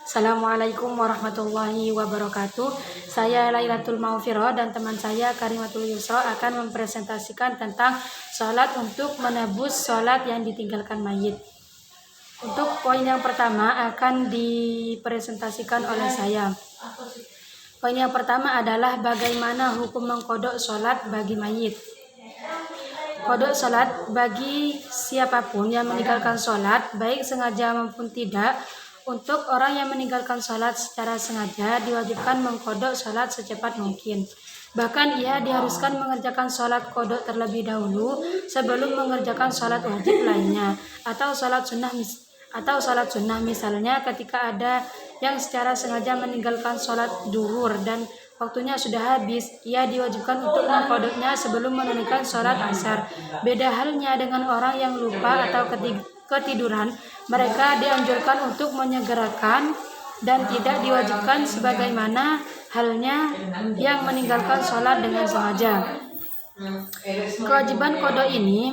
Assalamualaikum warahmatullahi wabarakatuh. Saya Lailatul Maufiroh dan teman saya Karimatul Yusro akan mempresentasikan tentang sholat untuk menebus sholat yang ditinggalkan mayit. Untuk poin yang pertama akan dipresentasikan oleh saya. Poin yang pertama adalah bagaimana hukum mengkodok sholat bagi mayit. Kodok sholat bagi siapapun yang meninggalkan sholat, baik sengaja maupun tidak. Untuk orang yang meninggalkan sholat secara sengaja diwajibkan mengkodok sholat secepat mungkin. Bahkan ia diharuskan mengerjakan sholat kodok terlebih dahulu sebelum mengerjakan sholat wajib lainnya atau sholat sunnah misalnya ketika ada yang secara sengaja meninggalkan sholat duhur dan waktunya sudah habis, ia diwajibkan untuk mengkodoknya sebelum menunaikan sholat asar. Beda halnya dengan orang yang lupa atau ketiduran, mereka dianjurkan untuk menyegerakan dan tidak diwajibkan sebagaimana halnya yang meninggalkan sholat dengan sengaja. Kewajiban kodok ini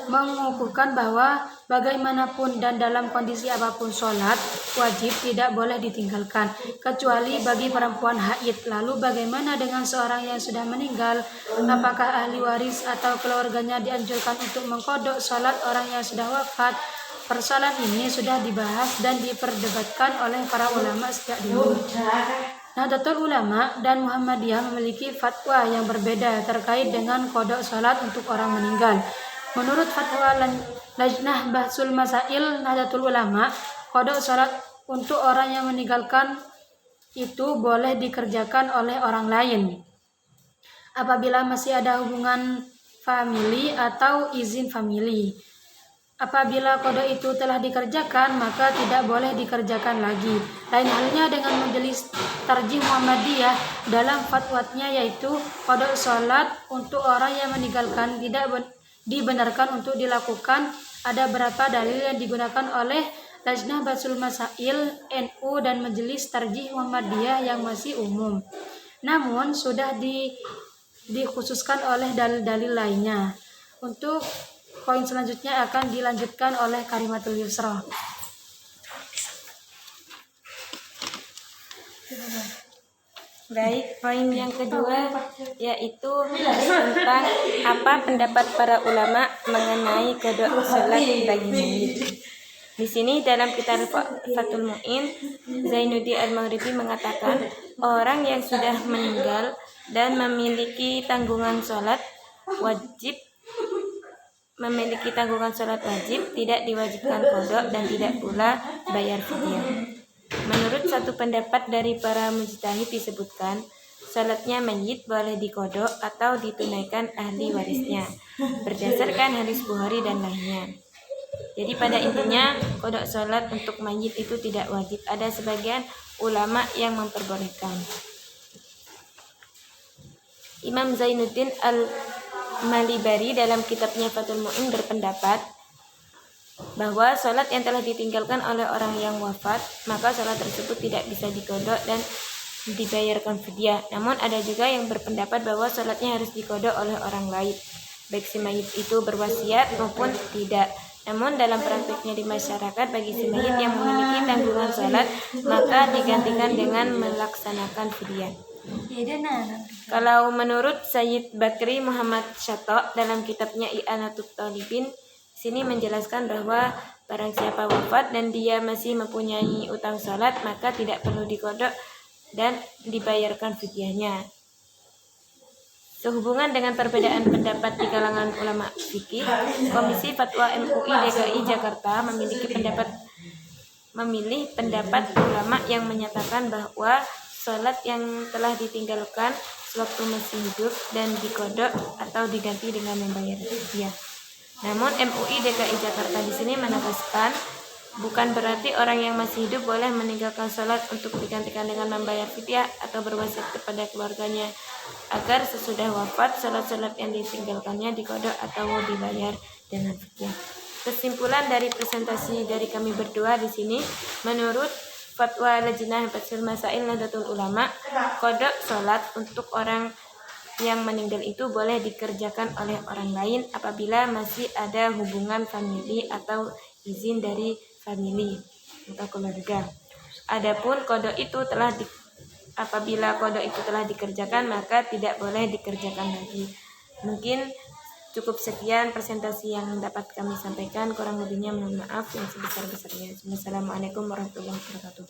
mengukuhkan bahwa bagaimanapun dan dalam kondisi apapun sholat wajib tidak boleh ditinggalkan kecuali bagi perempuan haid. Lalu bagaimana dengan seorang yang sudah meninggal? Apakah ahli waris atau keluarganya dianjurkan untuk mengkodok sholat orang yang sudah wafat? Persoalan ini sudah dibahas dan diperdebatkan oleh para ulama sejak dulu. Nahdlatul Ulama dan Muhammadiyah memiliki fatwa yang berbeda terkait dengan kodok sholat untuk orang meninggal. Menurut fatwa Lajnah Bahsul Masail Nahdlatul Ulama, kodok sholat untuk orang yang meninggalkan itu boleh dikerjakan oleh orang lain apabila masih ada hubungan famili atau izin famili. Apabila kodok itu telah dikerjakan, maka tidak boleh dikerjakan lagi. Lain halnya dengan Majelis Tarjih Muhammadiyah dalam fatwanya, yaitu kodok sholat untuk orang yang meninggalkan tidak dibenarkan untuk dilakukan. Ada beberapa dalil yang digunakan oleh Lajnah Bahsul Masail NU dan Majelis Tarjih Muhammadiyah yang masih umum, namun sudah dikhususkan oleh dalil-dalil lainnya. Untuk poin selanjutnya akan dilanjutkan oleh Karimatul Yusro. Baik, poin yang kedua yaitu tentang apa pendapat para ulama mengenai kodok sholat bagi mayit. Di sini dalam kitab Fathul Mu'in, Zainuddin Al-Maghribi mengatakan orang yang sudah meninggal dan memiliki tanggungan sholat wajib tidak diwajibkan kodok dan tidak pula bayar fidyah. Menurut satu pendapat dari para mujtahid disebutkan sholatnya mayit boleh dikodok atau ditunaikan ahli warisnya berdasarkan hadis Bukhari dan lainnya. Jadi pada intinya kodok sholat untuk mayit itu tidak wajib. Ada sebagian ulama yang memperbolehkan. Imam Zainuddin Al-Malibari dalam kitabnya Fathul Mu'in berpendapat bahwa sholat yang telah ditinggalkan oleh orang yang wafat, maka sholat tersebut tidak bisa dikodok dan dibayarkan fidyah. Namun ada juga yang berpendapat bahwa sholatnya harus dikodok oleh orang lain, baik si mayit itu berwasiat maupun tidak. Namun dalam praktiknya di masyarakat, bagi si mayit yang memiliki tanggungan sholat, maka digantikan dengan melaksanakan fidyah. Kalau menurut Sayyid Bakri Muhammad Syato dalam kitabnya I'anatut Talibin, sini menjelaskan bahwa barang siapa wafat dan dia masih mempunyai utang sholat, maka tidak perlu dikodok dan dibayarkan fidyahnya. Sehubungan dengan perbedaan pendapat di kalangan ulama fikih, Komisi Fatwa MUI DKI Jakarta memilih pendapat ulama yang menyatakan bahwa sholat yang telah ditinggalkan sewaktu masih hidup dan dikodok atau diganti dengan membayar fidyah. Namun MUI DKI Jakarta di sini menegaskan bukan berarti orang yang masih hidup boleh meninggalkan sholat untuk digantikan dengan membayar fidyah atau berwasiat kepada keluarganya agar sesudah wafat sholat-sholat yang ditinggalkannya dikodok atau dibayar dengan fidyah. Kesimpulan dari presentasi dari kami berdua di sini, menurut fatwa Lajnah Bahsul Masail Nahdlatul Ulama, kodok sholat untuk orang yang meninggal itu boleh dikerjakan oleh orang lain apabila masih ada hubungan famili atau izin dari famili. anggota keluarga. Adapun apabila kodok itu telah dikerjakan, maka tidak boleh dikerjakan lagi. Mungkin cukup sekian presentasi yang dapat kami sampaikan. Kurang lebihnya mohon maaf yang sebesar-besarnya. Wassalamualaikum warahmatullahi wabarakatuh.